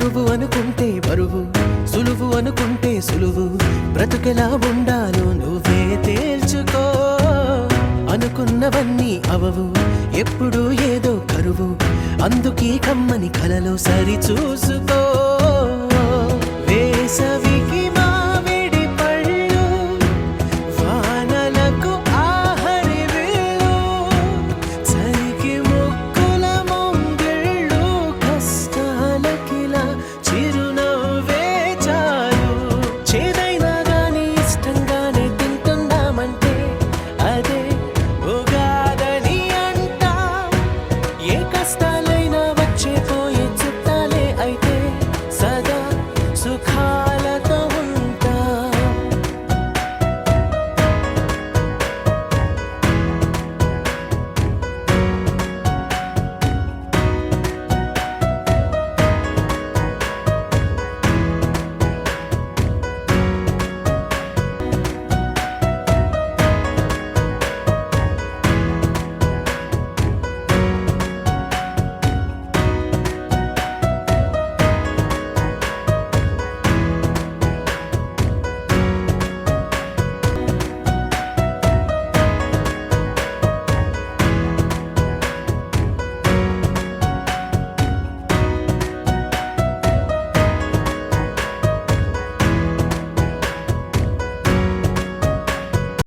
బరువు అనుకుంటే బరువు, సులువు అనుకుంటే సులువు. బ్రతుకెలా ఉండాలో నువ్వే తేల్చుకో. అనుకున్నవన్నీ అవవు, ఎప్పుడు ఏదో కరువు. అందుకీ కమ్మని కలలో సరి చూసుకో. వేసవికి మామిడి పళ్ళు, వానలకు ఆహరి వేళు, చలికి ముక్కుల ముంగిళ్ళు, కష్టాలకిలా చిరునవ్వే చాలు. చేదైనా గాని ఇష్టంగానే తింటున్నామంటే అదే ఉగాదని అంటాం. ఏ కష్టాలు